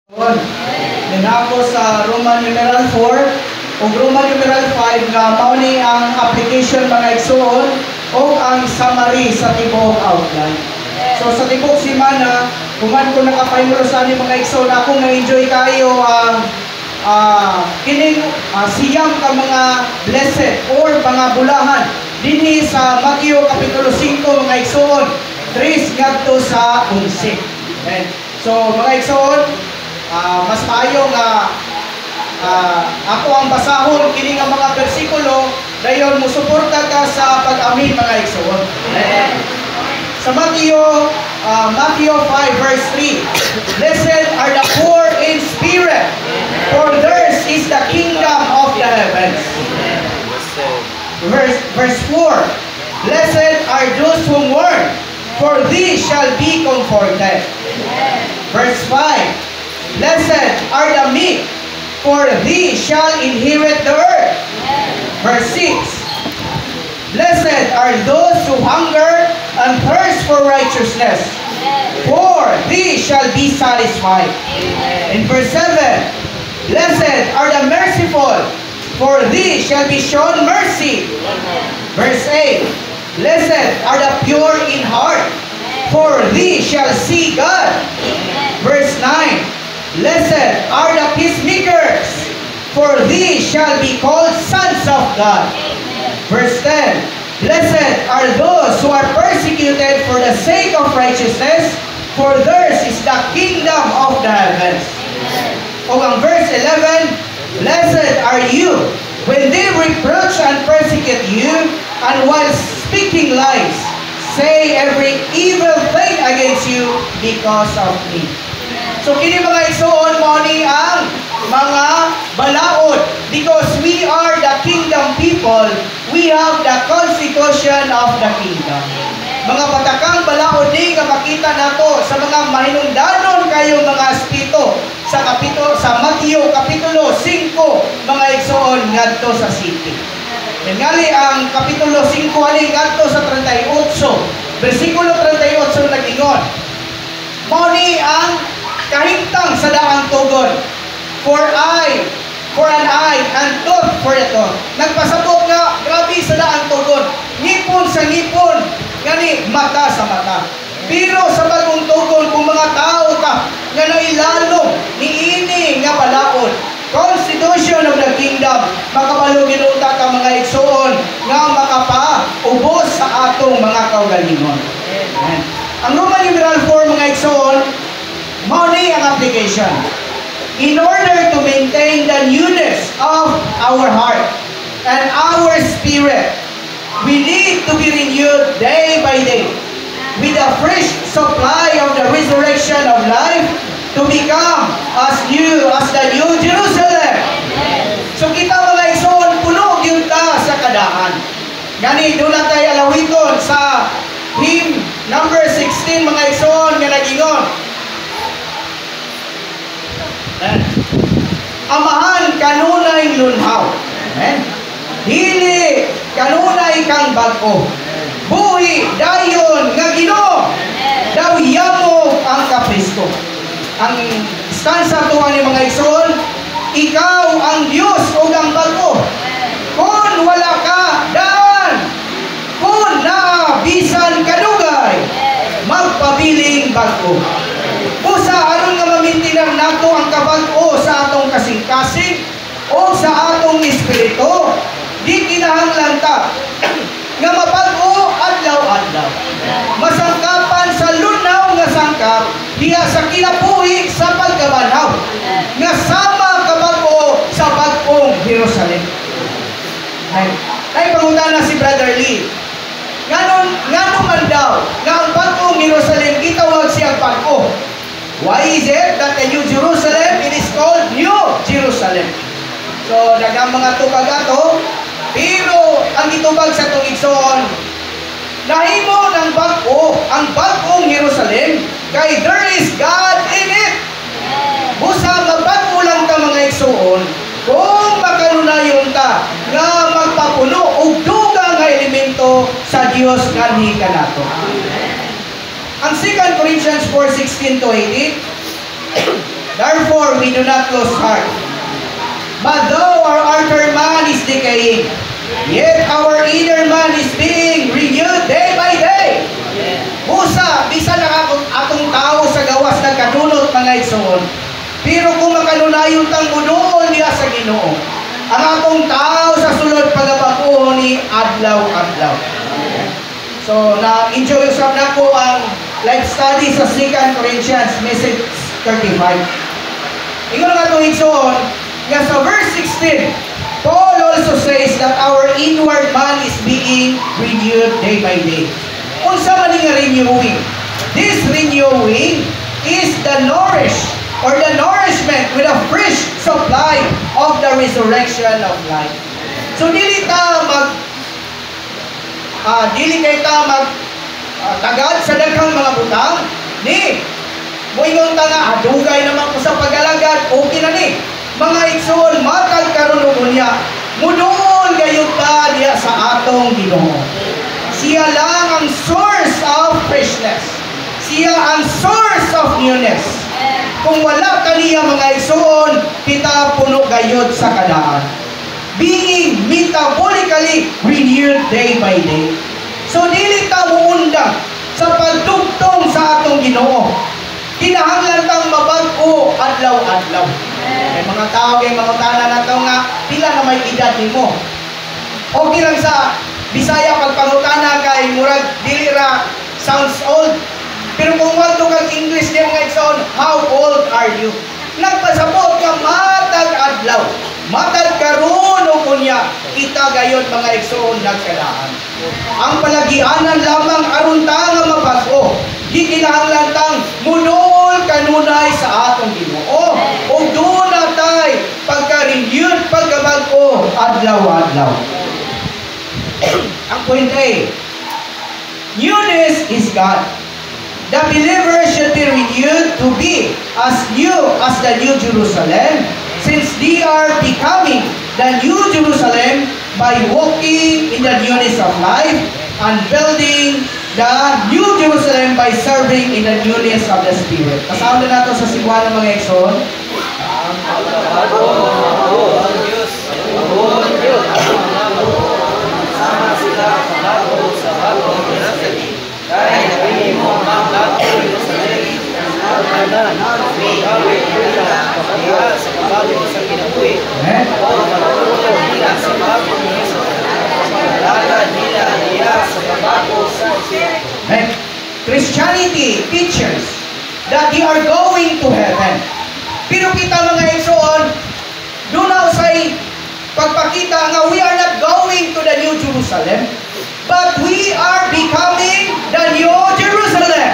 Ako sa Roman numeral 4 o Roman numeral 5 nga mao ni ang application mga igsoon o ang summary sa tibuok outline. So sa tibuok semana, kuman ko nakapahimolo sa ani mga igsoon, ako nga enjoy kayo kining siyam ka mga blessed or mga bulahan dinhi sa Mateo kapitulo 5 mga igsoon 3 ngadto sa 11. Okay. So mga igsoon, mas maayo nga ako ang basahon kini nga mga bersikulo dayon musuporta ka sa pag-amin mga igsoon. Sa Matthew 5 verse 3, blessed are the poor in spirit, for theirs is the kingdom of the heavens. Verse 4, blessed are those who mourn, for these shall be comforted. Verse 5, blessed are the meek, for these shall inherit the earth. Verse 6, blessed are those who hunger and thirst for righteousness, for these shall be satisfied. In verse 7, blessed are the merciful, for these shall be shown mercy. Verse 8, blessed are the pure in heart, for these shall see God. Verse 9, blessed are the peacemakers, for these shall be called sons of God. Verse 10, blessed are those who are persecuted for the sake of righteousness, for theirs is the kingdom of the heavens. O ang verse 11, blessed are you when they reproach and persecute you, and while speaking lies, say every evil thing against you because of me. So kini mga igsoon mo ni ang mga balaod, because we are the kingdom people, we have the constitution of the kingdom. Mga patakang balaod ni nga makita nato sa mga mahinungdanon kayo mga espiritu sa Mateo kapitulo 5 mga igsoon ngadto sa city. Ngali ang kapitulo 5 ani ngadto sa 38 bersikulo 38 nagingon, mao ni ang kahimtang sa daang tugon, for an eye and tooth for a tooth. Nagpasabot nga grabe sa daang tugon, ngipon sa ngipon, ngani mata sa mata. Pero sa bagong tugon, kung mga tao ka nga nailalong niini nga balaod, constitution of the kingdom, makabalo ginunta ka mga igsoon nga makapaubos sa atong mga kaugalingon. Ang Roman numeral 4 mga igsoon, mao ni ang application. In order to maintain the newness of our heart and our spirit, we need to be renewed day by day with a fresh supply of the resurrection of life to become as new as the New Jerusalem. So kita mga igsoon, puno gyud ta sa kadaan. Gani doon na tayo alawiton sa hymn number 16 mga igsoon nga nagingon, amahan kanunay lunhaw, dili kanunay kang bag-o, buhi dayon nga Ginoo, daw yamo ang kapristo. Ang stanza tuwa ni mga igsoon, ikaw ang Diyos ug ang bag-o, kun wala ka daan, kun bisan kadugay, magpabiling bag-o. Usa aron nga mamintinan nato ang kabag-o sa atong kasing-kasing o sa atong espiritu, di kinahanglan ta nga mabag-o adlaw-adlaw. Masangkapan sa lunaw nga sangkap diha sa kinabuhi sa pagkabanhaw nga sama kabag-o sa bag-ong Jerusalem. Ay pangutana si Brother Lee, ngano man daw nga ang bag-ong Jerusalem gitawag siyang bag-o? Why is it that the New Jerusalem, it is called New Jerusalem? So, daghang mga tubag ato, pero ang itubag sa itong igsoon, nahimo ng bag-o, ang bag-ong Jerusalem, kay there is God in it. Busa, mabag-o lang ka mga igsoon, kung makanunayon ka, nga magpapuno o dugang nga elemento sa Diyos kanhi ka nato. Ang 2 Corinthians 4:16-18, Therefore, we do not lose heart. But though our outer man is decaying, yet our inner man is being renewed day by day. Busa, bisa na atong tao sa gawas nagkadunot mga igsoon. Pero kung makanunayon tang munoon niya sa Ginoo, ang atong tao sa sulod pagabako ni adlaw-adlaw. So, na-enjoy usap na ko ang life study sa 2 Corinthians, message 35. Ingon nga itong igsoon, nga sa verse 16, Paul also says that our inward man is being renewed day by day. Unsa man nga renewing? This renewing is the nourishment with a fresh supply of the resurrection of life. So dili kay ta tagad sa daghang mga butang ni moingon ta nga adugay naman ko sa pagalagad, okay na ni. Mga igsoon, matag karon og unya, muduol gayud ta diha sa atong Ginoo. Siya lang ang source of freshness. Siya ang source of newness. Kung wala kaniya mga igsoon, kita puno gayud sa kadaan. Being metabolically renewed day by day. So dili ta muundang sa pagtugtong sa atong Ginoo. Kinahanglan tang mabag-o adlaw-adlaw. May mga tao kay mangutana nato nga pila na may edad nimo. Okay lang sa Bisaya pagpangutana kay murag dili ra sounds old. Pero kung wadto kag English niya mga igsoon, how old are you? Nagpasabot ka matag adlaw. Matag karon og unya kita gayon mga igsoon nagkadaan. Ang palagianan lamang aron ta nga mabag-o. Di kinahanglan tang munol kanunay sa atong Ginoo. Ug doon natay pagka-renewed pagkabag-o adlaw-adlaw. Ang point A, newness is God. The believer should be renewed to be as new as the New Jerusalem, since they are becoming the New Jerusalem by walking in the newness of life and building the New Jerusalem by serving in the newness of the Spirit. Kasama na nato sa Cebuana mga igsoon. Sama sila sa bago sa bagong pinasagi. Dahil nabili mo ang bagong pinasagi. Ang gawin nila sa bago sa kinabuhi. O malulunod nila sa bagong pinasagi. Paglalagad nila niya sa bago sa Spirit. Christianity teaches that they are going to heaven. Pero kita mga igsoon, doon na usay pagpakita nga we are not going to the New Jerusalem, but we are becoming the New Jerusalem.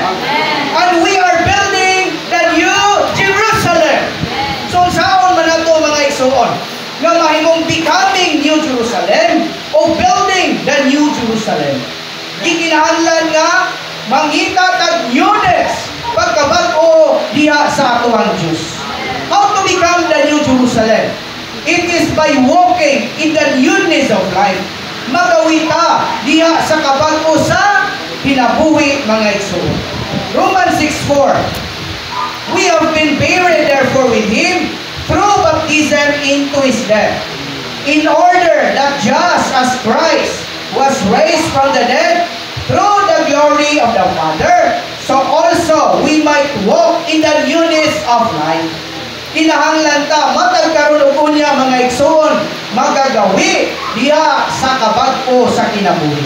And we are building the New Jerusalem. So saon man nato mga igsoon nga mahimong becoming New Jerusalem o building the New Jerusalem. Gikinahanglan nga mangita tag newness pagkabag-o diha sa atuang Dios. How to become the New Jerusalem? It is by walking in the newness of life. Magawita diha sa kabag-o sa kinabuhi mga igsoon. Romans 6:4. We have been buried therefore with Him through baptism into His death, in order that just as Christ was raised from the dead through the glory of the Father, so also we might walk in the newness of life. Kinahanglan ta matag karon og unya mga igsoon magagawi diha sa kabag-o sa kinabuhi.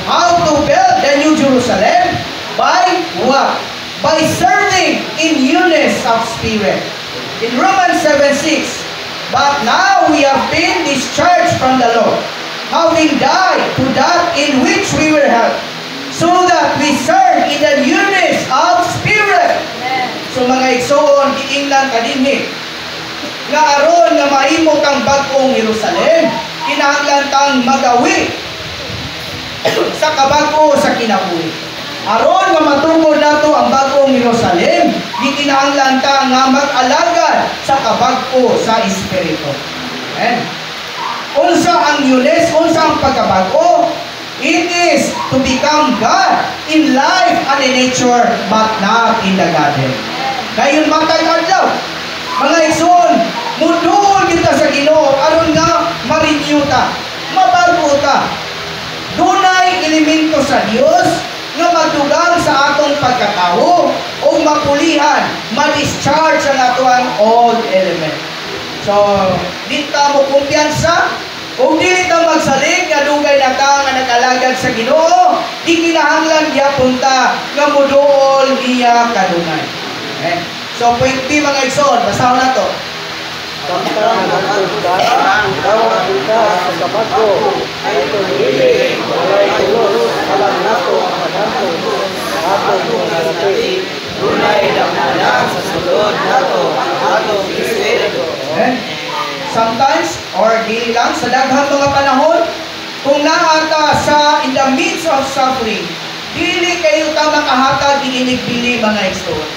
How to build the New Jerusalem? By what? By serving in newness of spirit. In Romans 7:6, but now we have been discharged from the law, having died to that in which we were held, so that we serve in the newness of spirit. So mga igsoon, giingnan kadinhi nga aron nga mahimo kang bag-ong Jerusalem, kinahanglan tang magawi sa kabag-o sa kinabuhi. Aron nga matungod nato ang bag-ong Jerusalem, gikinahanglan ta nga mag-alagad sa kabag-o sa espiritu. Amen. Unsa ang newness, unsa ang pagkabag-o? It is to become God in life and in nature, but not in the garden. Dayon matag adlaw, elemento sa Dios nga magdugang sa atong pagkatao o mapulihan, ma-discharge ang atong old element. So, di ta mo kumpiyansa o dili ta magsalig nga dugay na ta nga nag-alagad sa Ginoo, di kinahanglan gyapon ta nga moduol niya kanunay. Okay? So, point B mga igsoon, basahon na to. Samtang nagtutang dawa kita sa kabago ay tuloy walay tulog alam nato maganto ato mga tunay damdaman sa sulod nato atong espiritu. Sometimes or dili lang sa daghang mga panahon kung naata sa in the midst of suffering, dili kayo ta makahatag inigbili mga igsoon.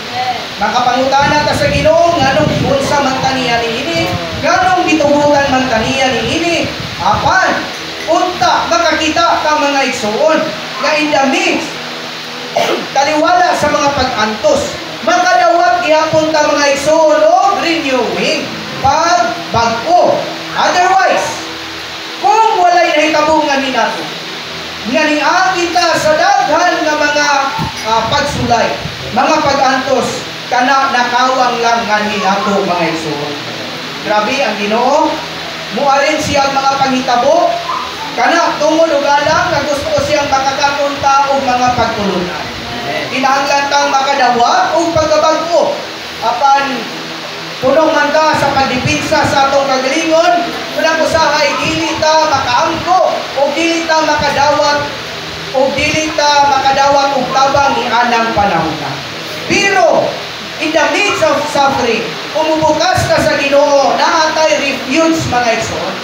Makapangutana ta sa Ginoo nganong unsa man taniya niini, nganong gitugutan man taniya niini, apan unta makakita ka mga igsoon nga in the midst taliwala sa mga pag-antos, makadawat gihapon ta mga igsoon og renewing, pagbago. Otherwise, kung walay nahitabo nga ni nato, nga niagi ta sa daghan nga mga pagsulay, mga pag-antos, kana nakawang lang nga ni nato mga igsoon. Grabe ang Ginoo, muarin siya mga panghitabo, kana tungod og alam nga gusto ko siyang makakapunta og mga pagtulunan. Kinahanglan tang makadawat og pagkabago. Apan punong man ta sa pagdipinsa sa atong kagalingon, unang usahay dili ta makaangko o dili ta makadawat og tabang ni anang panahon na. Pero in the midst of suffering, umubukas ka sa Ginoo, naatay refuge mga igsoon.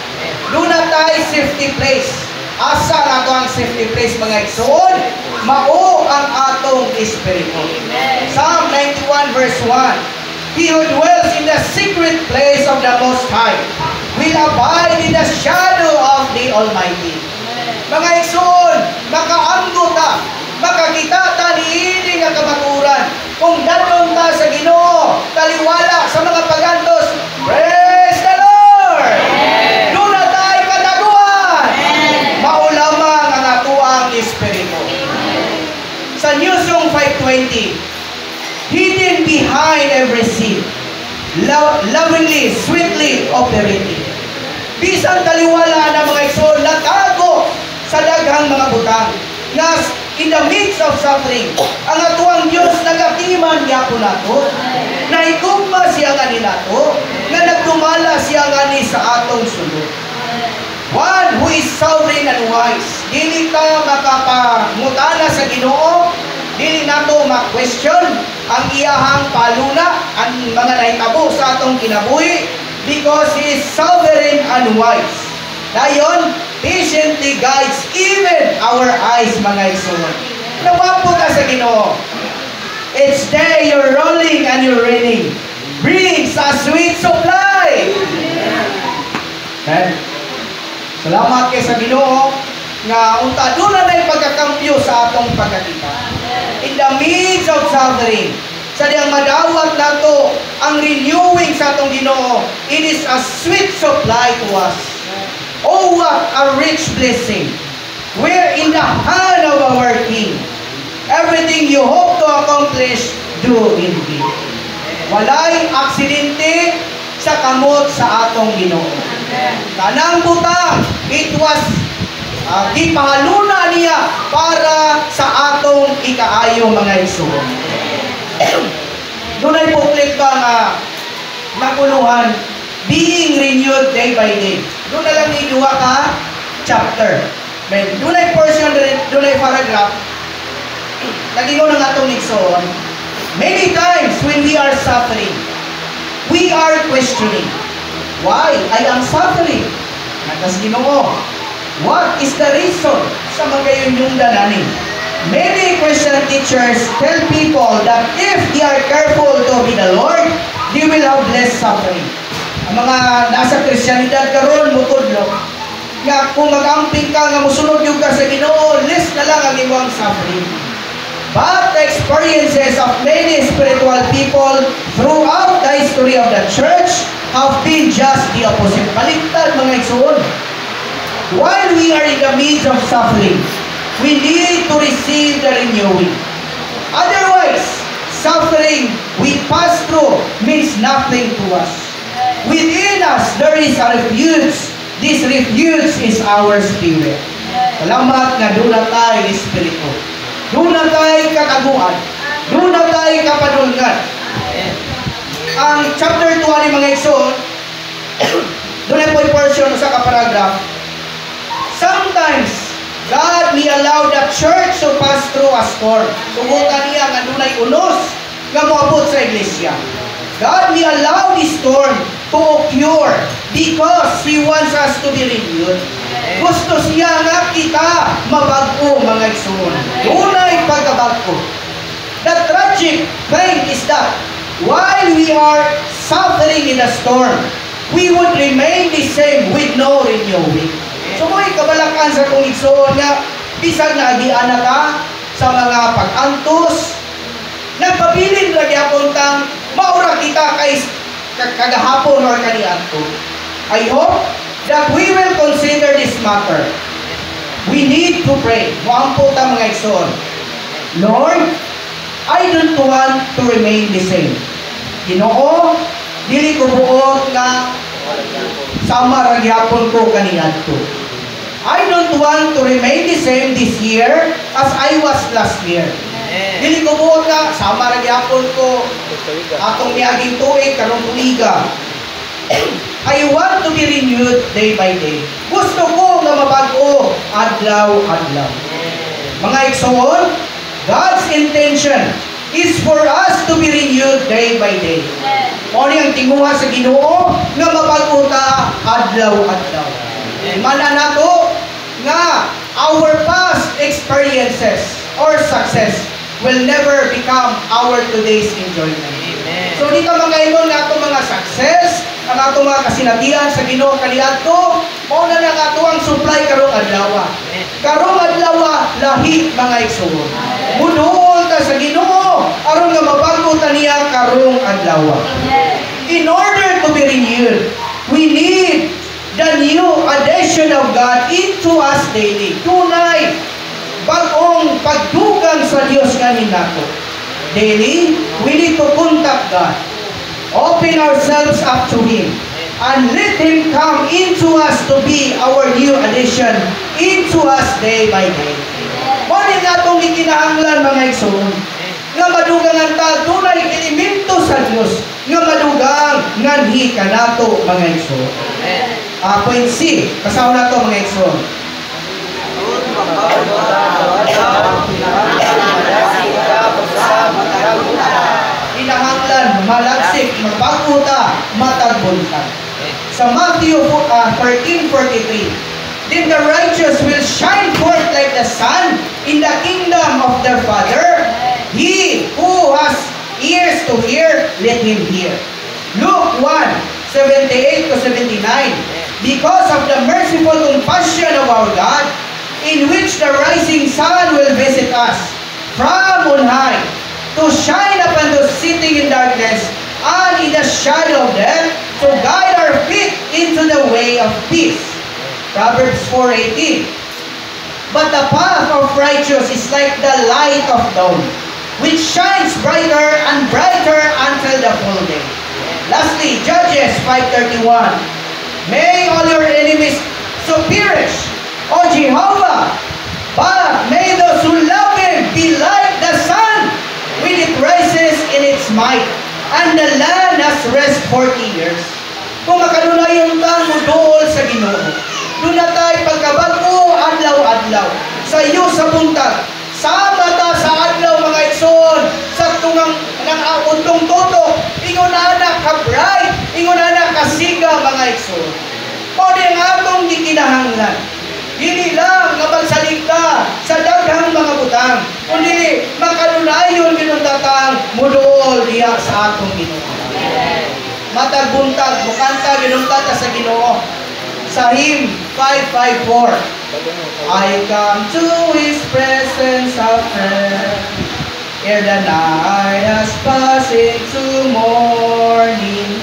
Doon natay safety place. Asa na ito ang safety place mga igsoon? Mao ang atong espiritu. Psalm 91 verse 1. He who dwells in the secret place of the Most High will abide in the shadow of the Almighty. Mga igsoon, makaanggo ta, makakita ta niini nga kamaturan. Kung dadon ta sa Ginoo, taliwala sa mga pagantos, praise the Lord! Doon na tayo kataguan! Maulamang ang atuang espiritu. Sa New Song 520, hidden behind every sin, lovingly, sweetly operating. Bisan taliwala na mga igsoon, natago sa daghang mga butang. Nga in the midst of suffering, ang atuang Diyos nagatiman gyapon nato. Naigugma siya nga ni nato, nga nagdumala siya nga ni sa atong sulod. One who is sovereign and wise. Dili ka makapangutana sa Ginoo, dili nato ma-question ang iyahang paluna, ang mga nahitabo sa atong kinabuhi, because He is sovereign and wise. Dayon, patiently guides even our eyes, mga igsoon. Nawapo ka sa Ginoo. Each day you're rolling and you're raining brings a sweet supply. Okay? Salamat kay sa Ginoo nga unta doon na yung pagkakampyo sa atong pagkakita. In the midst of suffering, sa diyang madawat nato ang renewing sa atong Ginoo, it is a sweet supply to us. Oh, what a rich blessing! We're in the hand of our King. Everything you hope to accomplish, do indeed. Walay aksidente sa kamot sa atong Ginoo. Kanang butang, it was gipahaluna niya para sa atong ikaayo mga igsoon. Doon ay puklit ka nga nakuluhan, being renewed day by day. Doon na lang ni duha ka chapter. Doon ay portion, doon ay paragraph. Nagingon ng atong igsoon. Many times when we are suffering, we are questioning, why I am suffering? Natas Ginoo, what is the reason sa mga yung dananin? Many Christian teachers tell people that if they are careful to be the Lord, they will have less suffering. Ang mga nasa Kristyanidad karon mutudlo nga kung mag-amping ka nga musunod yung ka sa Ginoo, less na lang ang imong suffering. But the experiences of many spiritual people throughout the history of the church have been just the opposite. Baliktad mga igsoon. While we are in the midst of suffering, we need to receive the renewing. Otherwise, suffering we pass through means nothing to us. Within us, there is a refuge. This refuge is our spirit. Salamat nga doon na tayo espiritu. Doon na tayo kakaguan. Doon na tayo kapadulgan. Ang chapter 2 ni mga igsoon, doon ay po yung portion sa kaparagraph. Sometimes, God may allow the church to pass through a storm. Sugutan niya nga doon ay unos nga moabot sa iglesia. God may allow this storm to occur because He wants us to be renewed. Gusto siya nga kita mabago mga igsoon. Doon ay pagkabago. The tragic thing is that while we are suffering in a storm, we would remain the same with no renewing. So mo'y kabalakan sa kong igsoon nga bisag na agian na ka sa mga pag-antos, nagpabilin lagi akong tang maura kita kay kagahapon or kaniadto. I hope that we will consider this matter. We need to pray. Muampo ta mga igsoon. Lord, I don't want to remain the same. Ginoo, dili ko buot nga sama ra gyapon ko kaniadto. I don't want to remain the same this year as I was last year. Dili ko buot nga sama ra gyapon ko atong miaging tuig karong tuiga. I want to be renewed day by day. Gusto ko nga mabago adlaw-adlaw. Mga igsoon, God's intention is for us to be renewed day by day. Mo ni ang tinguha sa Ginoo nga mabago ta adlaw-adlaw. Mana nato nga our past experiences or success will never become our today's enjoyment. So dito makaingon nga ato mga success, ang ato mga kasinatian sa Ginoo kaniadto, mao na nga ato ang supply karong adlaw. Karong adlaw lahi mga igsoon. Muduol ta sa Ginoo aron nga mabago ta niya karong adlaw. In order to be renewed, we need the new addition of God into us daily. Tunay, bagong pagdugang sa Diyos ngayon nato. Daily, we need to contact God. Open ourselves up to Him. And let Him come into us to be our new addition into us day by day. Mali nga itong ikinahanglan mga igsoon. Nga madugang ta, tunay elemento sa Diyos. Nga madugang nganhi ka nato mga igsoon. Point C, kasaw na to mga igsoon. Kinahanglan, malagsik, mapaguta, matagbuntan. Sa Matthew 13:43, then the righteous will shine forth like the sun in the kingdom of their Father. He who has ears to hear, let him hear. Luke 1:78-79, because of the merciful compassion of our God, in which the rising sun will visit us from on high, to shine upon those sitting in darkness and in the shadow of death, to guide our feet into the way of peace. Proverbs 4:18. But the path of righteous is like the light of dawn, which shines brighter and brighter until the full day. Lastly, Judges 5:31. May all your enemies so perish, O Jehovah, but may those who love Him be like the sun when it rises in its might, and the land has rest 40 years. Kung makanunayon ta mo dool sa Ginoo, doon na tayo pagkabago adlaw-adlaw. Sa iyo sa buntag, sama ta sa adlaw mga igsoon, sa tungang untong tutok, ingon na ka-bright, ingon na kasiga mga igsoon. O di nga atong gikinahanglan. Dili lang nga magsaligta sa daghang mga butang, kundi makanunayon ginuntatang muduol diha sa atong Ginoo. Matagbuntag, mukanta ginuntata sa Ginoo. Sa hymn 554, I come to His presence of prayer, ere the night has passed into morning,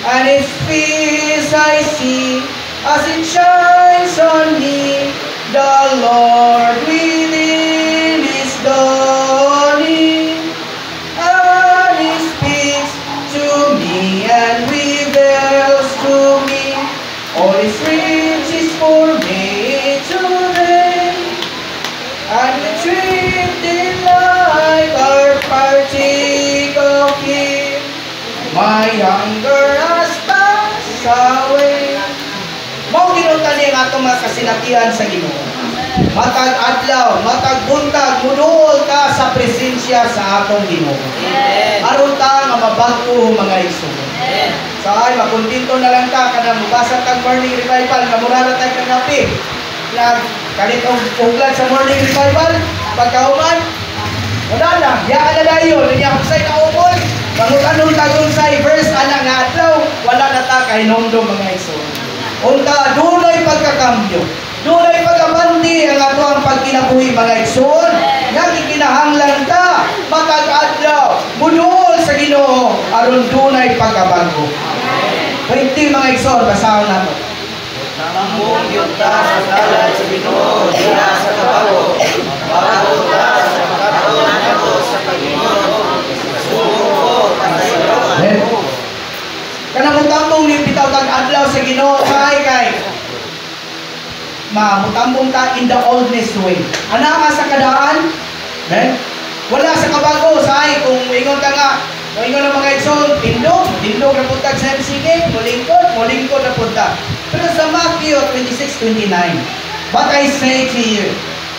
and His face I see as it shines on me, the Lord with atong mga kasinatian sa Ginoo. Matag adlaw, matag buntag, muduol ka sa presensya sa atong Ginoo. Aron ta nga mabag-o mga igsoon. So ay makontento na lang ta kada mubasa tag morning revival nga murara tag kagabi. Lag kanit og uglan sa morning revival pagkahuman. Wala lang, yaan na dayon, niya sa kaupon. Pangutanong tagong sa verse anak nga adlaw, wala na ta kay nomdom mga igsoon. Unta dunay pagkakambyo. Dunay pagkabanti ang ato ang pagkinabuhi mga igsoon. Nga gikinahanglan ta matag adlaw muduol sa Ginoo aron dunay pagkabago. Pwede mga igsoon basahon nato. Namong yuta sa dalan sa Ginoo diha sa kabago. Bago ta sa pagkatuon nato sa Panginoon. Suko kasayo. Kanang mutambong ni bitaw tag adlaw sa Ginoo kay mutambong ta in the oldness way. Ana ka sa kadaan? Wala sa kabago say kung ingon ka nga, ingon ang mga igsoon, tindog na punta sa MCK, mulingkod na punta. Pero sa Matthew 26:29, but I say to you,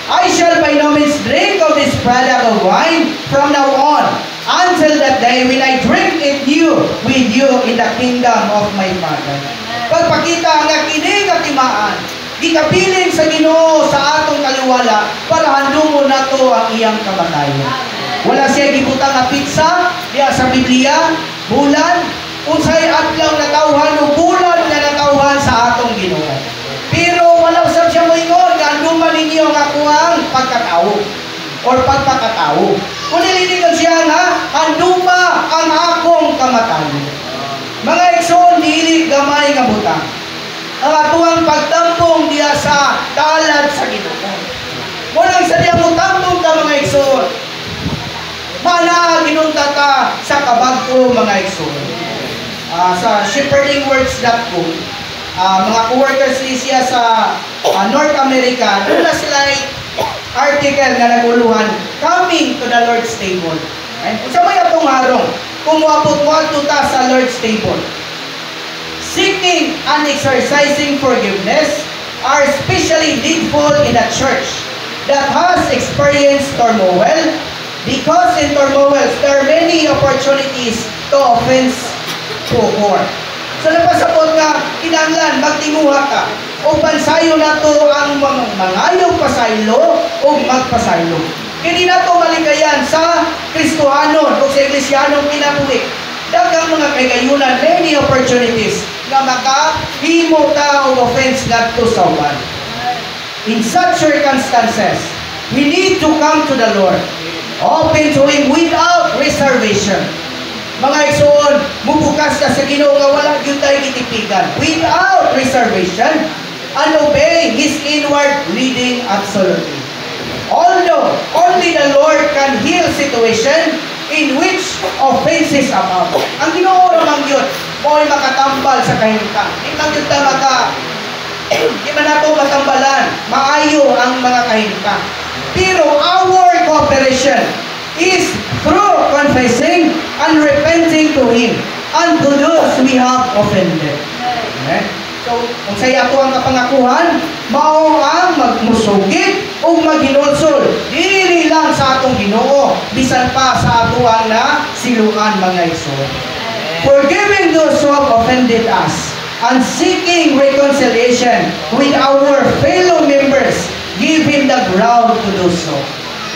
I shall by no means drink of this product of wine from now on, until that day when I drink it with you in the kingdom of my Father. Pagpakita nga kini nga timaan, gikabilin sa Ginoo sa atong kaliwala para handumon nato ang iyang kamatayon. Wala siya gibutang nga pizza diya sa Biblia, bulan, unsay adlaw natawhan o bulan nga natawhan sa atong Ginoo. Pero wala usab siya moingon nga handuman ninyo nga kuang pagkatao or pagpakatao. Kung nililigan siya nga handuma ang akong kamatayon. Mga igsoon dili gamay nga butang. Ang atuang pagtampong diya sa dalad sa Ginoo. Munang sa diya mo tampong ka mga igsoon. Mana ginunta ta sa kabag-o mga igsoon. Sa shepherdingwords.com, mga co-workers siya sa North America, wala sila article na naguluhan, coming to the Lord's table. Kung sa may atong harong, kung wapot-wato ta sa Lord's table, seeking and exercising forgiveness are especially needful in a church that has experienced turmoil, because in turmoil there are many opportunities to offense to occur. So napasapot nga kinahanglan magtinguha ka o pansayo nato ang mangayong pasaylo o magpasaylo. Kini nato malikayan sa Kristohanon o sa Iglesyanong kinabuhi. Daghang mga kagayunan, many opportunities nga makahimo ta og offense ngadto sa uban. In such circumstances, we need to come to the Lord, open to Him without reservation. Mga igsoon, mubukas ka sa Ginoo nga wala gyud tayo gitipigan, without reservation, and obey His inward leading absolutely. Although only the Lord can heal situation in which offenses abound. Ang Ginoo ramang yun, mo'y makatambal sa kahimtang. Di man yun di man nato matambalan, maayo ang mga kahimtang. Pero our cooperation is through confessing and repenting to Him and to those we have offended. Okay? So, kung saya ko ang kapangakuhan, mao ang magmusugid o maghinulsol. Dili lang sa atong Ginoo, bisan pa sa atuang na siluan mga igsoon. Forgiving those who have offended us and seeking reconciliation with our fellow members, give Him the ground to do so.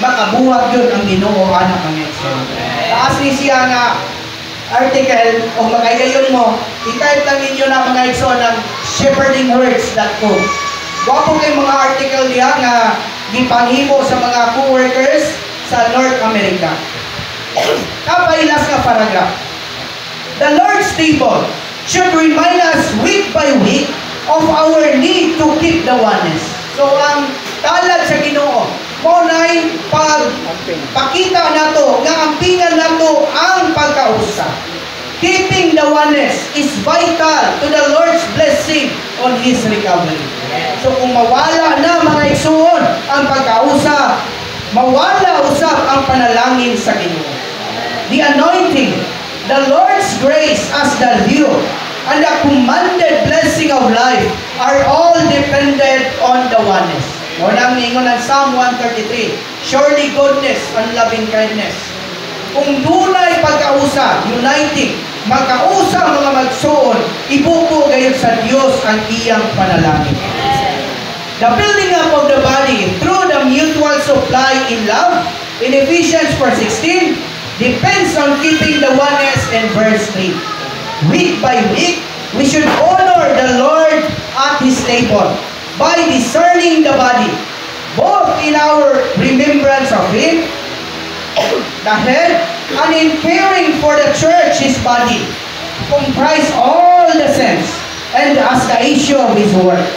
Makabuhat yun ang Ginoo anak mga igsoon. Taas ni siya nga article o makagayon mo, i-type lang ninyo na mga igsoon ng shepherdingwords.com. Wapo kayong mga article niya nga gipanghimo sa mga co-workers sa North America. Kapailas nga paragraph. The Lord's table should remind us week by week of our need to keep the oneness. So ang talad sa Ginoo, munay pagpakita nato nga ampingan nato ang pagkausa. Keeping the oneness is vital to the Lord's blessing on His recovery. So kung mawala na mga igsoon ang pagkausa, mawala usab ang panalangin sa Ginoo. The anointing, the Lord's grace as the dew, and the commanded blessing of life are all dependent depended on the oneness. Unang ningon ng Psalm 133, surely goodness and loving kindness. Kung dunay pagkausa, uniting, magkausa mga magsuon, ibuko gayon sa Dios ang iyang panalangin. The building up of the body through the mutual supply in love in Ephesians 4:16 depends on keeping the oneness in verse 3. Week by week, we should honor the Lord at His table by discerning the body, both in our remembrance of Him, the head, and in caring for the church, His body, comprise all the saints, and as the issue of His work.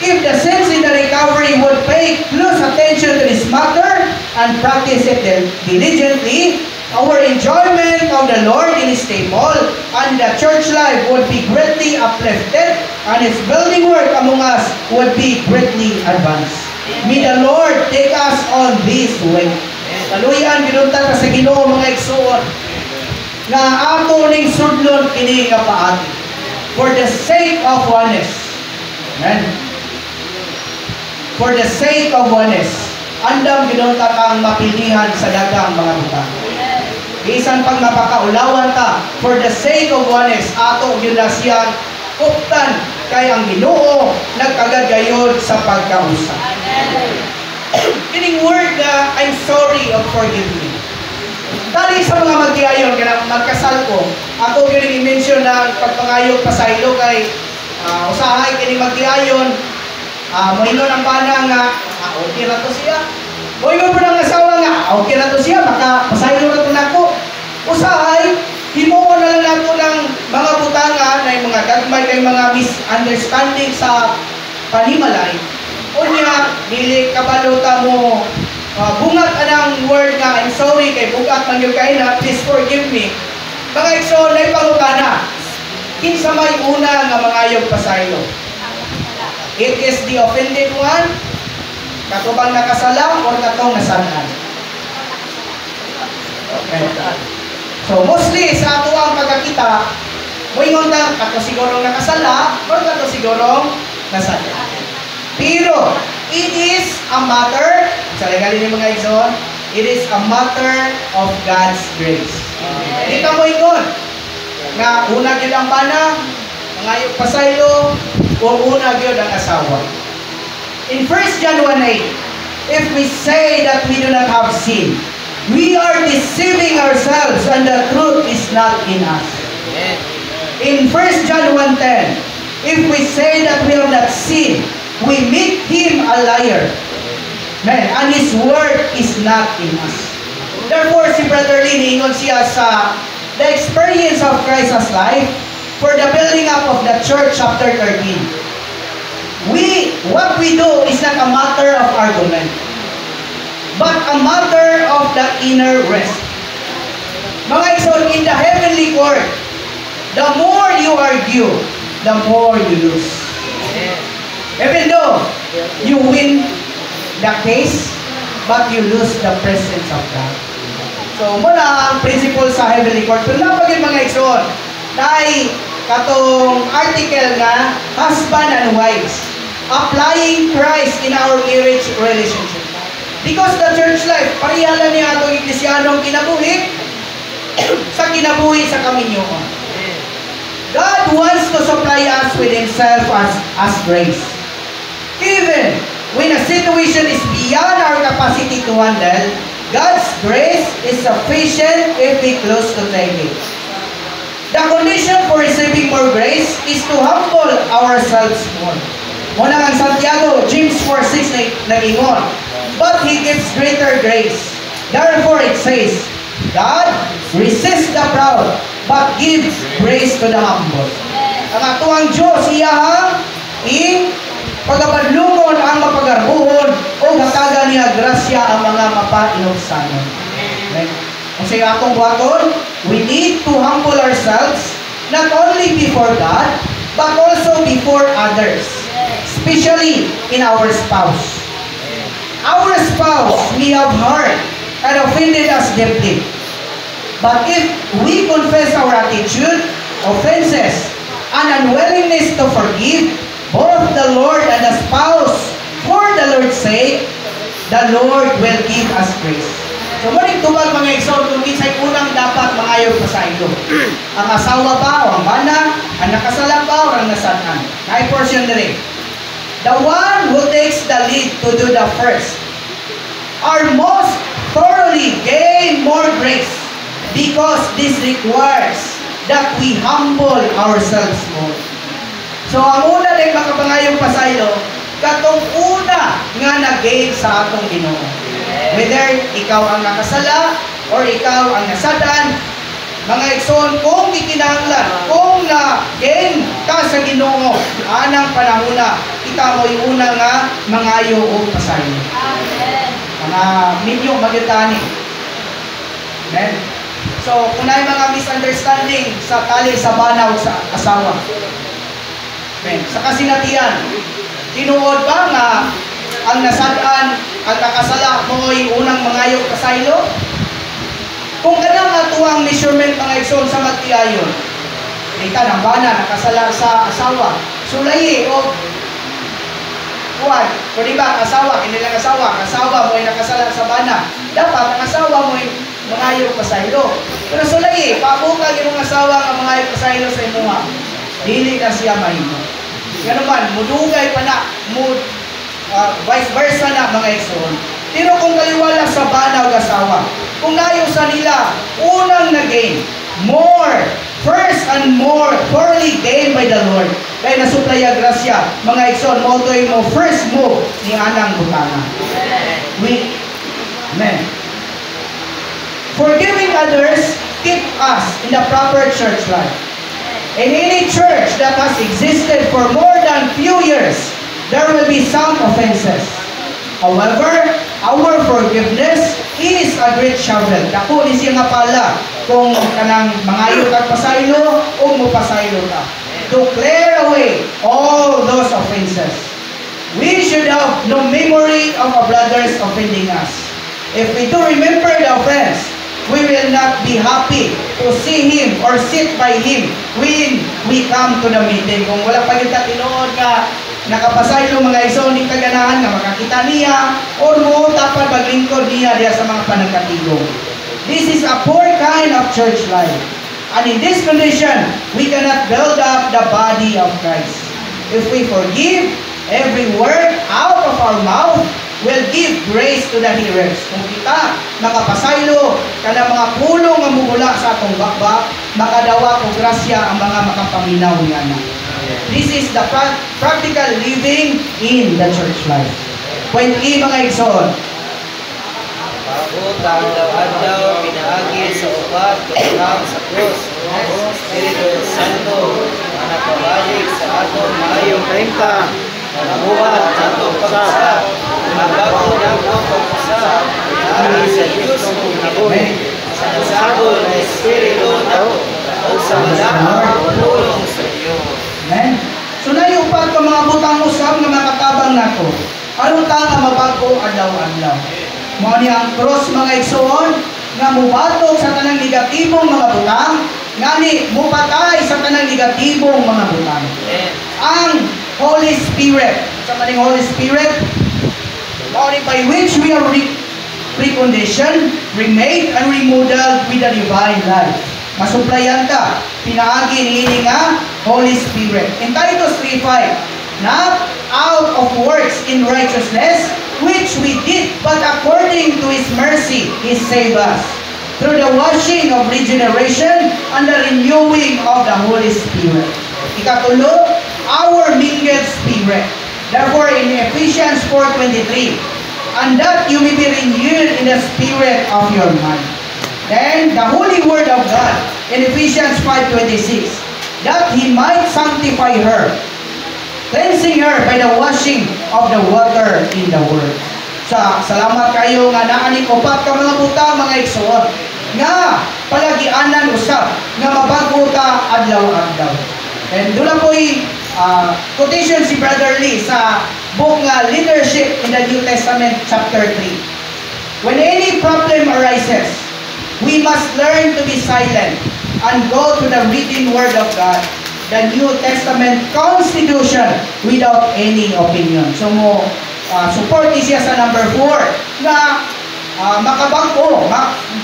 If the saints in the recovery would pay close attention to this matter and practice it diligently, our enjoyment of the Lord in His table and the church life would be greatly uplifted, and His building work among us would be greatly advanced. May the Lord take us on this way. Kaluyan, ginunta ka sa Ginoo mga igsuon, nga ato ning sudlon kini nga paagi for the sake of oneness. Amen. For the sake of oneness, andam ginunta kang mapilihan sa daghang mga butang. Bisan pag mapakaulawan ta, for the sake of oneness, ato gyud na siyang kuptan kay ang Ginoo nagkagad-gayod sa pagkausa. Kining word na I'm sorry or forgive me. Dali sa mga magtiayon kanang magkasal ko, ako gyud i-mention na pagpangayog pasaylo kay usahay kining magtiayon, moingon ang bana nga okay na to siya. Moingon po ng asawa nga okay na to siya, maka pasaylo na to nako. Usahay, himuon na lang nato ng mga butanga na mga gagmay kay mga misunderstanding sa panimalay. Unya, dili kabalota mo bungat anang word nga I'm sorry kay bugat man gyud kay na please forgive me. Mga igsoon ay pangutana. Kinsa may una nga mangayog pasaylo? It is the offended one, katubang nakasala or katong nasanan. Okay. So mostly sa ato ang pagkakita, moingon ta kato sigurong nakasala or kato sigurong nasala. Pero it is a matter, sa legal ni mga igsoon, it is a matter of God's grace. Di ka moingon nga una gyud ang bana, mangayog pasaylo, o una gyud ang asawa. In 1 John 1:8, if we say that we do not have sin, we are deceiving ourselves and the truth is not in us. In 1 John 1:10, if we say that we have not sinned, we make Him a liar, and His word is not in us. Therefore, si Brother Lee, ingon siya sa the experience of Christ's life for the building up of the church, chapter 13. What we do is not a matter of argument, but a matter of the inner rest. Mga igsoon, in the heavenly court, the more you argue, the more you lose. Even though you win the case, but you lose the presence of God. So, muna ang principle sa heavenly court. Pero napagin mga igsoon, dahil katong article nga, husband and wives, applying Christ in our marriage relationship. Because the church life, parihala niya atong Iglesianong kinabuhi sa kinabuhi sa kaminyoon. God wants to supply us with Himself as grace. Even when a situation is beyond our capacity to handle, God's grace is sufficient if we close to take it. The condition for receiving more grace is to humble ourselves more. Muna ang Santiago, James 4:6 nag-ingon, but He gives greater grace. Therefore it says, God resists the proud, but gives grace to the humble. Ang atuang Diyos, iyahang pagabadlungon ang mapagarbuhon o hatagan niya grasya ang mga mapainugsanon. Okay? Kung sa atong buhaton, we need to humble ourselves not only before God, but also before others, especially in our spouse. Our spouse may have hurt and offended us deeply. But if we confess our attitude, offenses, and unwillingness to forgive, both the Lord and the spouse the Lord will give us grace. So muling tubag mga igsoon kung kinsay unang dapat mangayo sa ilo. Ang asawa ba o ang bana, ang nakasala ba o ang nasadan. Nay portion diri. The one who takes the lead to do the first are most thoroughly gain more grace because this requires that we humble ourselves more. So ang una din makapangayong pasaylo, katong una nga nag-gain sa atong Ginoo. Whether ikaw ang nakasala or ikaw ang nasadan, mga igsoon, kung ikinahanglan, kung na-gain ka sa Ginoo, anang panahuna, kita mo'y una nga mangayo o pasaylo. Mga minyong magyutani. Amen. So, kung na mga misunderstanding sa tali sa banaw sa asawa. Amen. Sa kasinatian, tinuod ba nga ang nasadaan, ang nakasala mo'y unang mangayok pasaylo? Kung ganang atuang measurement mga igsoon sa matiayon, kita ng bana nakasala sa asawa, sulayi o kuwan, kung diba asawa, kinilang asawa mo'y nakasala sa bana, dapat ang asawa mo'y mangayok pasaylo. Pero sulayi, pabukag yung asawa nga mangayok pasaylo sa imuha, dili na siya mahimo. Ganun man, mudugay pa na, vice versa na mga igsoon. Pero kung kaliwala sa bana o asawa, kung nayo sa nila, unang na-gain, more, first and more, thoroughly gained by the Lord. Kaya nasuplaya grasya, mga igsoon, motoy mo, first move ni anang butana. Amen. Forgiving others keep us in the proper church life. In any church that has existed for more than few years, there will be some offenses. However, our forgiveness is a great shovel. Dako ni siya nga pala kung kanang mangayo kang pasaylo o mupasaylo ka. To clear away all those offenses. We should have no memory of our brothers offending us. If we do remember the offense, we will not be happy to see him or sit by him when we come to the meeting. Kung wala pa kita tinuod ka, nakapasaylo mga igsoon ni kaganahan nga makakita niya or mo dapat maglingkod niya diya sa mga panagkatigong. This is a poor kind of church life. And in this condition, we cannot build up the body of Christ. If we forgive, every word out of our mouth will give grace to the hearers. Kung kita makapasaylo kada mga pulong nga mugula sa atong bakbak, makadawa og grasya ang mga makapaminaw niya. This is the practical living in the church life. Point E mga igsoon. Pagutang daw pinaagi sa upat kung sa krus. Espiritu Santo, na nakabalik sa atong maayong renta, nabuhat sa atong pagsa, nagbago na atong pagsa, ari sa Diyos kung nabuhi, sa nasagol na Espiritu nato, o sa malaang tulong sa iyo. Amen. So nayupat ka mga butang usab nga makatabang nato. Aron ta nga mabago adlaw-adlaw. Mao ni ang cross mga igsoon nga mubatok sa tanang negatibong mga butang, ngani mupatay sa tanang negatibong mga butang. Ang Holy Spirit, sa maning Holy Spirit, mao ni by which we are reconditioned, remade and remodeled with the divine life. Masuplayan ka, pinaagi niini nga Holy Spirit. In Titus 3:5, not out of works in righteousness, which we did, but according to His mercy, He saved us, through the washing of regeneration and the renewing of the Holy Spirit. Ikatulo, our mingled spirit. Therefore, in Ephesians 4:23, and that you may be renewed in the spirit of your mind. Then, the Holy Word of God, in Ephesians 5:26, that He might sanctify her, cleansing her by the washing of the water in the Word. Salamat kayo nga naani upat ka mga buta, mga igsoon, nga palagianan usab, nga mabago ta adlaw-adlaw. And doon na po'y quotation si Brother Lee sa book nga Leadership in the New Testament, chapter 3. When any problem arises, we must learn to be silent and go to the written Word of God, the New Testament Constitution, without any opinion. So mo support siya sa number 4 nga makabag-o,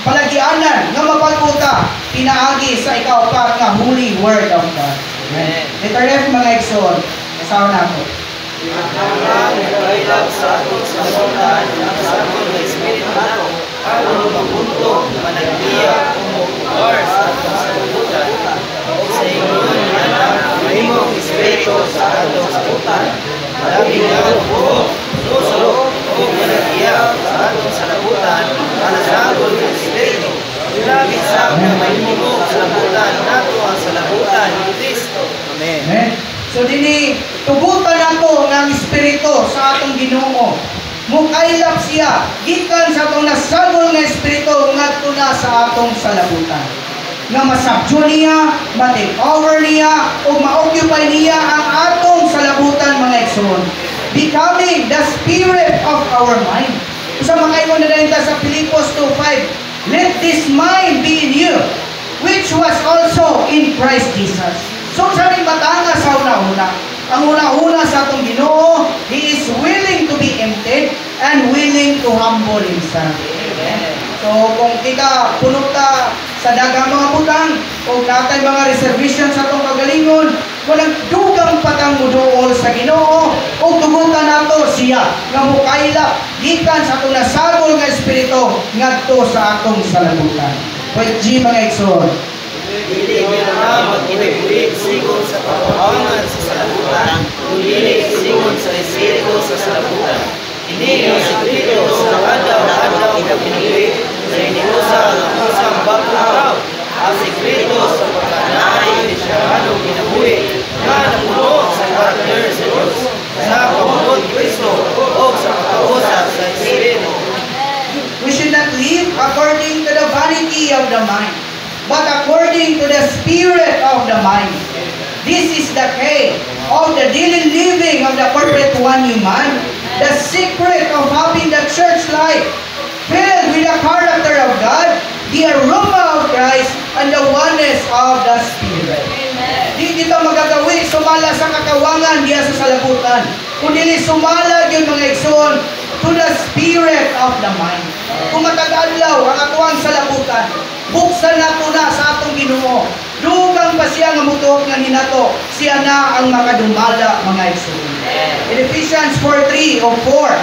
palagianan nga mabag-o ta pinaagi sa ikaapat nga Holy Word of God. Amen. Letter F mga igsoon, kasawa na ako. Ang nagkailap sa aton sa sunan ang sabon ng Espiritu nato aron mabuntog, managbiya, umukuar sa aton sa kabutan o sa ingon nga ang imong Espiritu sa aton sa kabutan malabing nga buo, suso o managbiya sa aton sa kabutan para sa aton ng Espiritu labing sa mahimong sa kabutan nato ang sa kabutan ni Kristo. Amen. Amen. So dini tugutan nato ng Espiritu sa atong Ginoo. Mukailap siya gikan sa atong nasagol nga Espiritu ngadto na sa atong salabutan. Nga masabjo niya, ma-take over niya o ma-occupy niya ang atong salabutan mga igsoon. Becoming the spirit of our mind. Sa makaingon na rin sa Filipos 2:5, let this mind be in you, which was also in Christ Jesus. So sa rin matanga sa una-una. Ang una-una sa atong Ginoo, He is willing to be emptied and willing to humble Himself. Amen. So kung ika punot ta sa daghang mga butang o natay mga reservation sa atong kagalingon, walang dugang patang muduol sa Ginoo o tugutan nato siya nga mukailap gikan sa atong nasagol nga Espiritu ngadto sa atong salabutan. Pwede mga igsoon. Dili niya na magkinabuhi sigon sa pagpapangan sa salabutan, kundi sigon sa Espiritu sa salabutan. Hindi ang Espiritu sa adlaw-adlaw nga kinabuhi sa iniusa ang usang bagong araw. Ang Espiritu sa pagkanaay ni siya anong kinabuhi nga napuno sa karakter sa Diyos, sa pamumuot ni Kristo o sa pagkausap sa Espiritu. We should not live according to the vanity of the mind, but according to the spirit of the mind. This is the key of the daily living of the corporate one human, the secret of having the church life filled with the character of God, the aroma of Christ, and the oneness of the Spirit. Di kita magagawi sumala sa kakawangan diya sa salabutan, kundi sumala yun mga igsoon to the spirit of the mind. Kung matag-adlaw ang atuang salabutan, buksan nato na sa atong Ginoo. Dugang pa siya nga mutuok nga hinato, siya na ang makadumala mga igsoon. In Ephesians 4:3 o 4,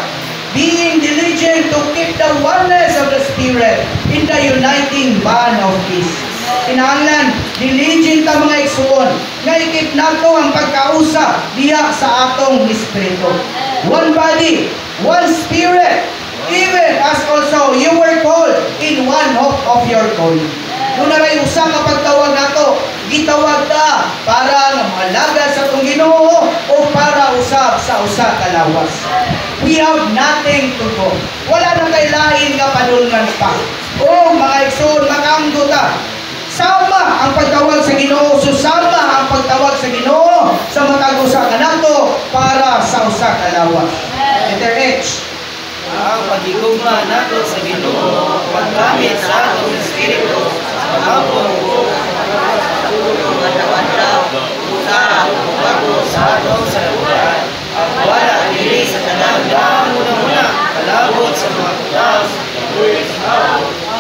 being diligent to keep the oneness of the Spirit in the uniting bond of peace. Kinahanglan, diligent ka mga igsoon, nga ikip nato ang pagkausap diya sa atong Espiritu. One body, one Spirit, even as also you were called in one hope of your calling. Kung naray usa nga pagtawag nato, gitawag ta para nga malagad sa atong Ginoo o para usab sa usa ka lawas. We have nothing to go. Wala na kay lain nga padulngan pa. O mga igsoon, makaamgo ta. Sama ang pagtawag sa Ginoo, susama ang pagtawag sa Ginoo sa matag usa ka nato para sa usa ka lawas. Letter H. Ang pagigugma nato sa Ginoo, paggamit sa atong Espiritu, paghamong adlaw-adlaw, usa bago sa atong salabutan, wala dili sa tanang daan muna kalabot sa mga kutas,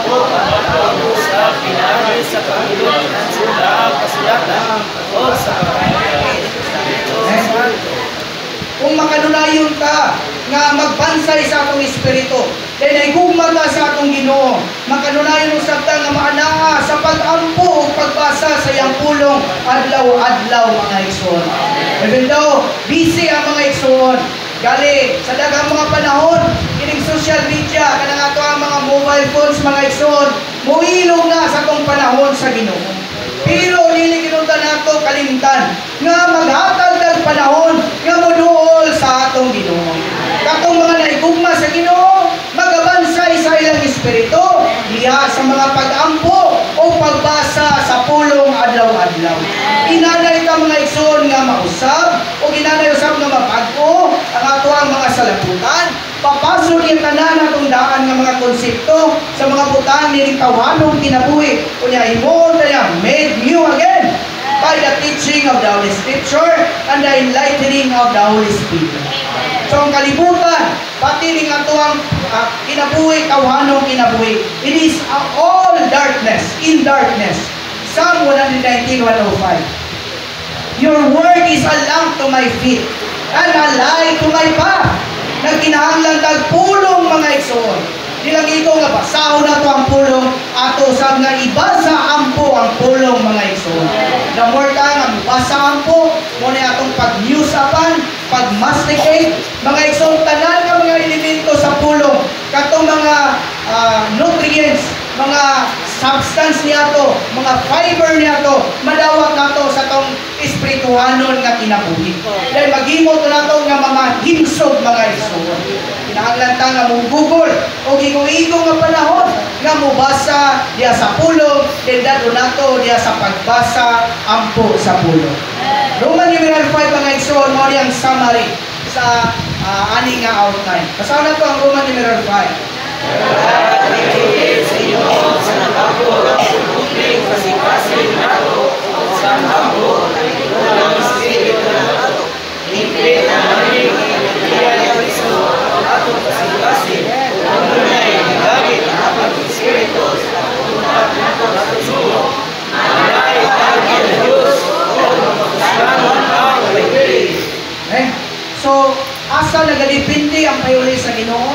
o pagbago sa pinagi sa pagulot ng sundang kasulatan o sa Kung makanunayon ka nga magbansay sa atong Espiritu, then ay gugmata sa atong Ginoo, makanunayon usab ta nga maanaa sa pag-ampo ug pagbasa sa iyang pulong adlaw-adlaw mga igsoon. Even though busy ang mga igsoon, gali sa daghang mga panahon kining social media kanang ato ang mga mobile phones mga igsoon, muilong na sa atong panahon sa Ginoo. Pero dili kinunta nato kalimtan nga maghatag ng panahon nga moduol sa atong Ginoo. Katong mga naigugma sa Ginoo, magabansay sa ilang Espiritu diha sa mga pag-ampo o pagbasa sa pulong adlaw-adlaw. Inanay ta mga igsoon nga mausab o ginanay usab nga mabag-o ang ato ang mga salabutan. Papasok yung tanan atong daan nga mga konsepto sa mga butang ni kawanong kinabuhi. Kunya imo kaya made new again by the teaching of the Holy Scripture and the enlightening of the Holy Spirit. So ang kalibutan, pati ning atuang kinabuhi, tawhanong kinabuhi, it is all darkness, in darkness. Psalm 119:105. Your word is a lamp to my feet and a light to my path. Nagkinahanglan tagpulong mga igsoon. Dilang ito nga basahon na to ang pulong ato sab nga ibasa ampo ang pulong mga igsoon. The more ka nga mubasa ampo, mo na atong pag-news apan, pag-masticate, mga igsoon tanan nga mga elemento sa pulong, katong mga nutrients, mga substance niyato, mga fiber niyato, madawat nato sa tong espirituhanon nga kinabuhi. Dahil maghimo to nato nga mga himsog mga igsoon. Kinahanglan ta nga mugugol o gigo-igo nga panahon nga mubasa diya sa pulong, dendado nato diya sa pagbasa ampo sa pulong. Roman numeral 5 mga igsoon, mo diyang summary sa ani nga outline. Basahan nato ang Roman numeral 5. sa inyo sa nagabo ng pagbuting kasing-kasing nato sa nagabo ng Espiritu nato. Higpit na maling iyan ng Kristo ato kasing-kasing ang tunay gamit ang atong Espiritu sa pagbuhat nato sa sulo. Alay ang Diyos o magpasalamat ang pagpili. So, asa nagadepende ang payuli sa Ginoo?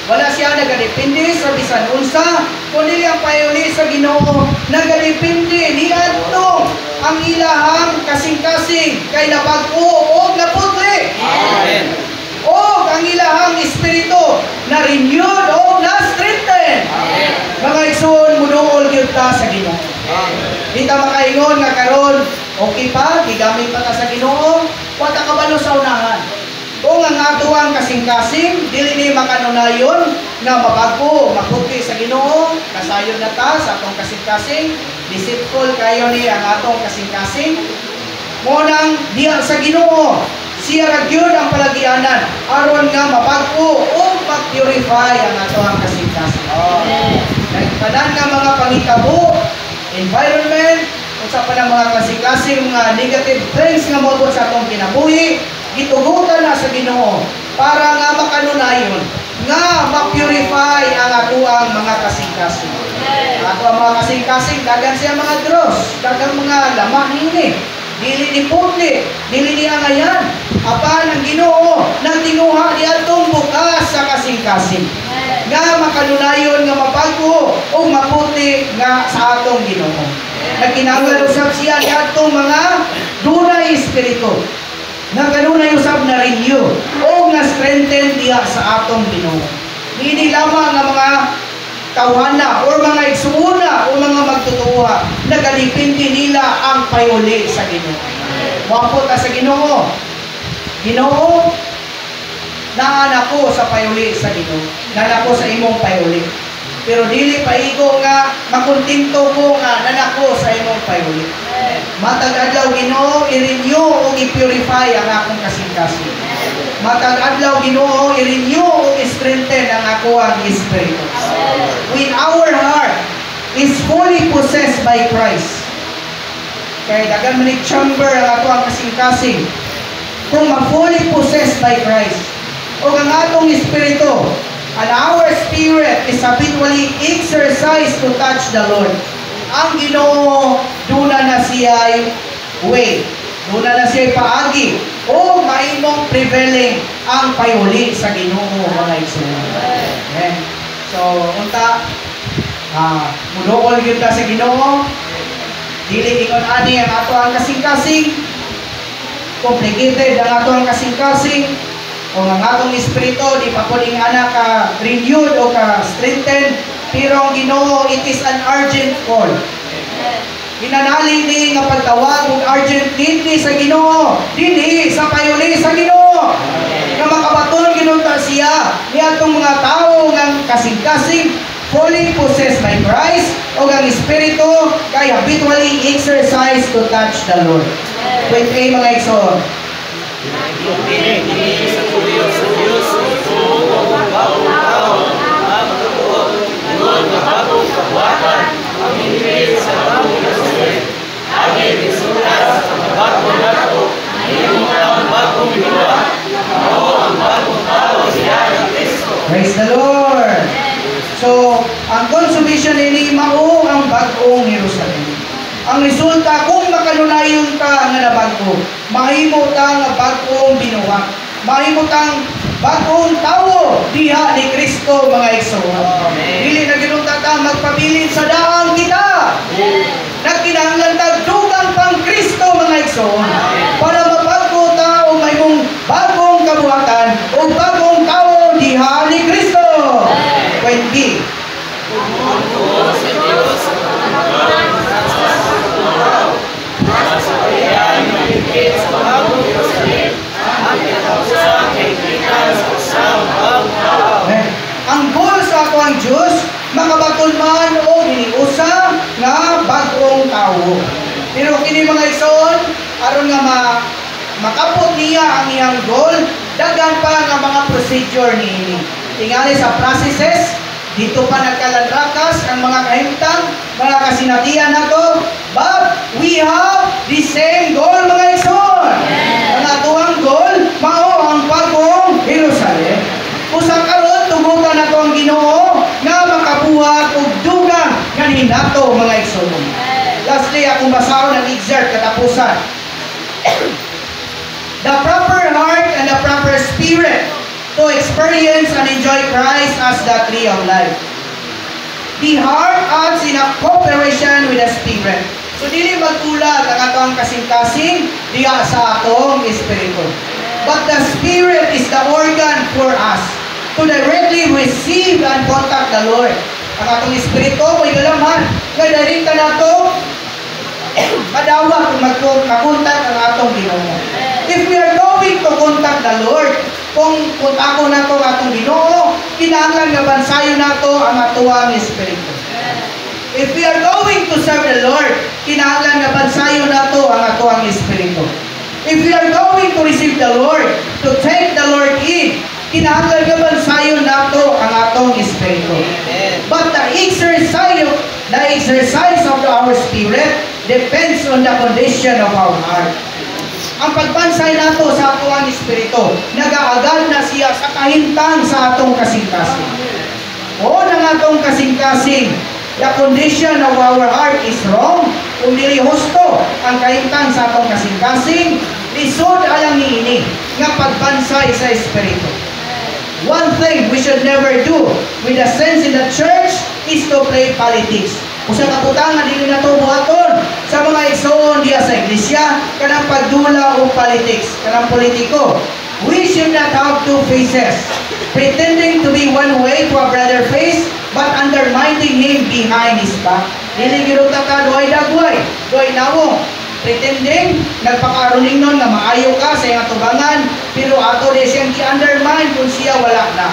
Wala siya nagadepende sa bisan unsa, kundi ang payuli sa Ginoo nagadepende ni adto ang ilahang kasing-kasing kay napag-o o naputli. Amen. O ang ilahang espiritu na renewed o na strengthened. Amen. Mga igsoon, muduol gyud ta sa Ginoo. Di ta makaingon nga karon okay pa, gigamit pa ta sa Ginoo, wa ta kabalo sa unahan. Kung ang atuang kasing-kasing, dili ni makanunayon nga mabago, maputi sa Ginoo, kasayon na ta sa atong kasing-kasing, deceitful kayo ni ang atong kasing-kasing. Munang diya sa Ginoo, siya ra gyud ang palagianan aron nga mabago o mag-purify ang atuang kasing-kasing. Tanan nga mga pangitabo, environment, unsa pa ng mga kasing-kasing, mga negative things nga moabot sa atong kinabuhi, gitugutan na sa Ginoo para nga makanunayon nga ma-purify ang atuang mga kasing-kasing. Ato ang mga kasing-kasing, dagan siya mga dross, dagang mga laman ini, dili ni putli, dili ni angayan. Apan ang Ginoo nagtinguha di atong bukas sa kasing-kasing nga makanunayon nga mabago o maputi nga sa atong Ginoo. Nagkinahanglan usab siya di atong mga dunay espiritu na kanunay usab na renew o nga strengthen diya sa atong Ginoo. Hindi lamang nga mga tawhana o mga igsuuna o mga magtutuwa nagalipinti nila ang payuli sa Ginoo. Wapo ta sa Ginoo. Ginoo, naanak ko sa payuli sa Ginoo. Naanak ko sa imong payuli. Pero dili paigo nga makontinto ko nga nanako sa imong payuli. Matag adlaw Ginoo i-renew o i-purify ang akong kasing-kasing. Matag adlaw Ginoo i-renew o i-strengthen ang ako ang espiritu. When our heart is fully possessed by Christ, kaya dagan man chamber ang ato ang kasing-kasing, kung ma-fully possessed by Christ, o ang atong espiritu, and our spirit is habitually exercised to touch the Lord. Ang Ginoo, duna na siya'y way, duna na siya'y paagi, o maimong prevailing ang payuli sa Ginoo mga igsoon. Okay. So, unta, muduol yun ta sa Ginoo, dili ingon ani ang ato ang kasing-kasing, complicated ang ato ang kasing-kasing, o ang atong espiritu di pa kuning ana ka renewed o ka strengthened, pero ang Ginoo, it is an urgent call. Ginanalig ni nga pagtawag og urgent need ni sa Ginoo, dinhi sa payuli sa Ginoo nga makabaton ginunta siya ni atong mga tawo nga kasing-kasing fully possessed by Christ o ang espiritu kay habitually exercise to touch the Lord. With A mga igsoon, ang bagong nato, ang bagong Ang consummation ini mao ang bag-ong Jerusalem. Ang resulta kung makanunayon ka nga nabag-o, mahimo ta nga bag-ong binuhat. Mahimo tang bag-ong tawo diha ni Kristo mga igsoon. Dili na gyud ta magpabilin sa daang kita. Nagkinahanglan tag dugang pang Kristo mga igsoon para mabag-o ta o mahimong bagong kabuhatan o bagong tawo diha ni Kristo. Point B. Ang goal sa ako ang Diyos, makabaton man o giniusa nga bagong tawo. Pero kini mga igsoon, aron nga makapot niya ang iyang goal, daghan pa nga mga procedure niini. Tingali sa processes, dito pa nagkalanrakas ang mga kahimtang, mga kasinatian nato, but we have the same goal mga igsoon. Ang atuang goal, mao ang bagong Jerusalem. Usa karon tugutan nato ang Ginoo nga makabuhat og dugang nga hinato mga igsoon. Lastly, akong basahon ang excerpt katapusan. The proper heart and the proper spirit to experience and enjoy Christ as the tree of life. The heart acts in a cooperation with the spirit. So dili magkulat ang atong kasing-kasing diya sa atong espiritu. But the spirit is the organ for us to directly receive and contact the Lord. Ang atong espiritu may galaman nga direkta nato madawat kung makontak ang atong Ginoo. If we are going to contact the Lord, kung kontakon nato ang atong Ginoo, kinahanglan nga bansayon nato ang atuang espiritu. If we are going to serve the Lord, kinahanglan nga bansayon nato ang atuang espiritu. If we are going to receive the Lord, to take the Lord in, kinahanglan nga bansayon nato ang atong espiritu. But the exercise of our spirit depends on the condition of our heart. Ang pagbansay nato sa atong espiritu, nagaagad na siya sa kahintang sa atong kasing-kasing. O nang atong kasing-kasing, the condition of our heart is wrong, kung dili husto ang kahintang sa atong kasing-kasing, lisod alang niini nga pagbansay sa espiritu. One thing we should never do with the saints in the church is to play politics. Usa ka butang nga dili nato buhaton sa mga igsoon diya sa iglesia kanang pagdula o politics, kanang politiko. We should not have two faces, pretending to be one way to a brother face, but undermining him behind his back. Dili gyud ta duay dagway, duay nawong. Pretending, nagpakaruning nun nga maayo ka sa iyang atubangan, pero ato di siyang i-undermine kung siya wala na.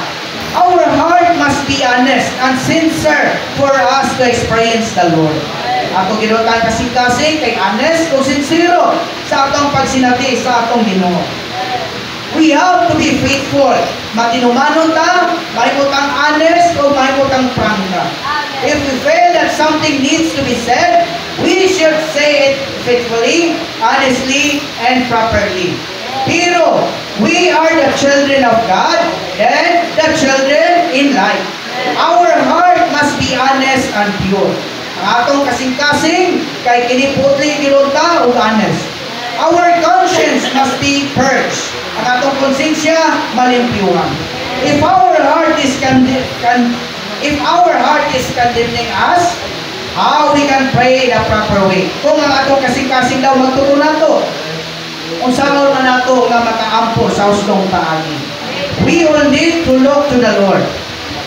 Our heart must be honest and sincere for us to experience the Lord. Ato ginutan kasing-kasing kay honest o sincero sa atong pagsinati sa atong Ginoo. We have to be faithful. Matinumanon ta, mahimutang honest o mahimutang prangka. If we feel that something needs to be said, we should say it faithfully, honestly, and properly. Pero, we are the children of God and the children in life. Our heart must be honest and pure. Ang atong kasing-kasing, kay kiniputli gilunta o honest. Our conscience must be purged. Ang atong konsensya, malimpyuhan. If our heart is condemning us, how we can pray the proper way? Kung ang atong kasing-kasing daw magtuto nato, unsaon man nato nga makaampo sa hustong paagi. We will need to look to the Lord.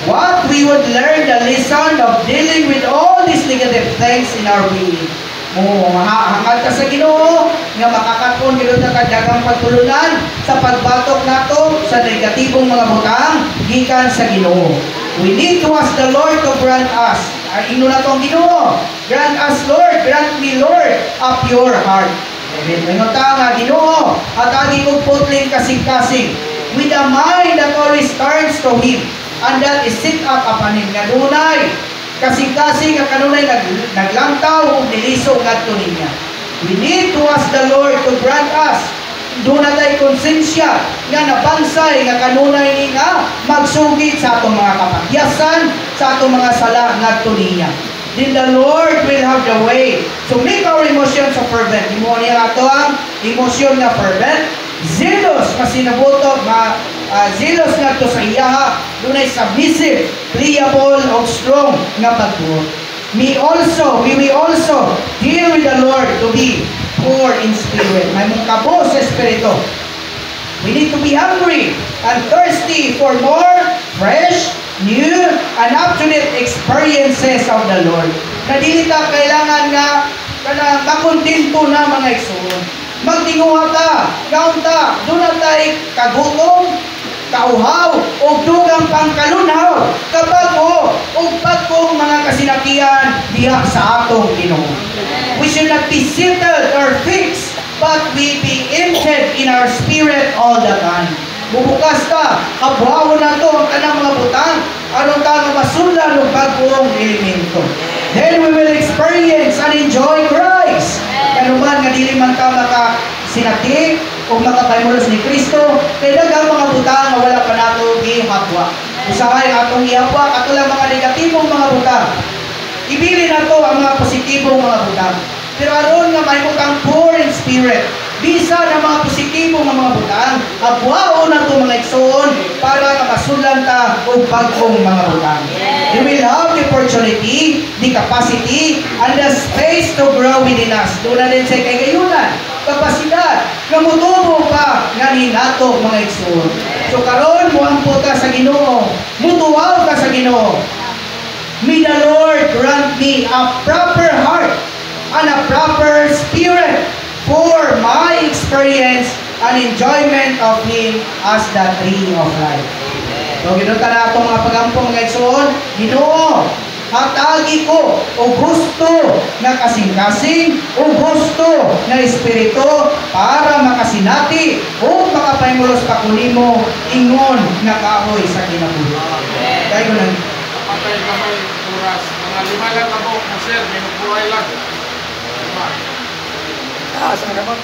What we would learn the lesson of dealing with all these negative things in our being. Hangad ka sa Ginoo nga makakatpon gid ta kadagang pagtulunan sa pagbatok nato sa negatibong mga butang gikan sa Ginoo. We need to ask the Lord to grant us. Ino na tong Ginoo. Grant us, Lord. Grant me, Lord, a pure heart. Amen. Mayroon nga, Ginoo, at agi kong putling kasing-kasing with a mind that always turns to Him and that is sit up upon Him. Kanunay, kasing-kasing nga kanunay naglantaw o nilisog ngadto niya. We need to ask the Lord to grant us. Doon na tayo konsensya nga nabansay nga kanunay ni nga magsugid sa atong mga kapakyasan, sa atong mga sala ngadto niya. Then the Lord will have the way to make our emotions so fervent. Imo niya ato ang emosyon nga fervent, zealous, masinabuto, zealous nga to sa iyaha, dunay submissive, pliable, o strong nga pagtuo. We will also deal with the Lord to be poor in spirit. May mong kabo sa espiritu. We need to be hungry and thirsty for more fresh, new, and up-to-date experiences of the Lord. Na dili ta kailangan nga kanang makontento na mga igsoon. Magtinguha ta, gaon ta, doon na tayo kagutom, kauhaw, o dugang pangkalunhaw, kabago, o bagong mga kasinakian diha sa atong Ginoo. We should not be settled or fixed, but we be emptied in our spirit all the time. Bubukas ta, kabuhawon na to ang kanang mga butang, aron ta nga masundan ng bagong elemento. Then we will experience and enjoy Christ. Kanuman nga dili man ta makasinati o makapaymulos ni Kristo, kay daghang mga butang nga wala pa nato gihapwa. Usahay atong ihapwa katulang mga negatibong mga butang. Ibili na to ang mga positibong mga butang. Pero aron nga may butang poor in spirit, bisa na mga positibong mga butang, abwao na to mga igsoon para nga masundan ta og bagong mga butang. You will have the opportunity, the capacity, and the space to grow within us. Doon na din sa kagayunan, kapasidad, nga mutubo pa nga hinato mga igsoon. So karon muampo ka sa Ginoo, mutuwaw ka sa Ginoo. May the Lord grant me a proper heart and a proper spirit for my experience and enjoyment of Him as the tree of life. So, ginutan na itong mga pagampong mga igsoon, Ginoo, hatagi ko o gusto na kasing-kasing o gusto na espiritu para makasinati o makapaymulos pa kunimo ingon na kahoy sa kinabuhi. Kaya ko nang patay kamay oras. Mga 5 lang na buhok mo, sir. Minubuhay lang. Saan naman?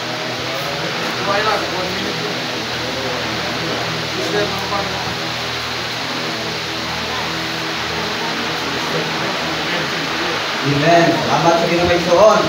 Buhay lang. 1 minute lang. Sir, mga pang... Amen. Salamat sa Ginoo Igsoon.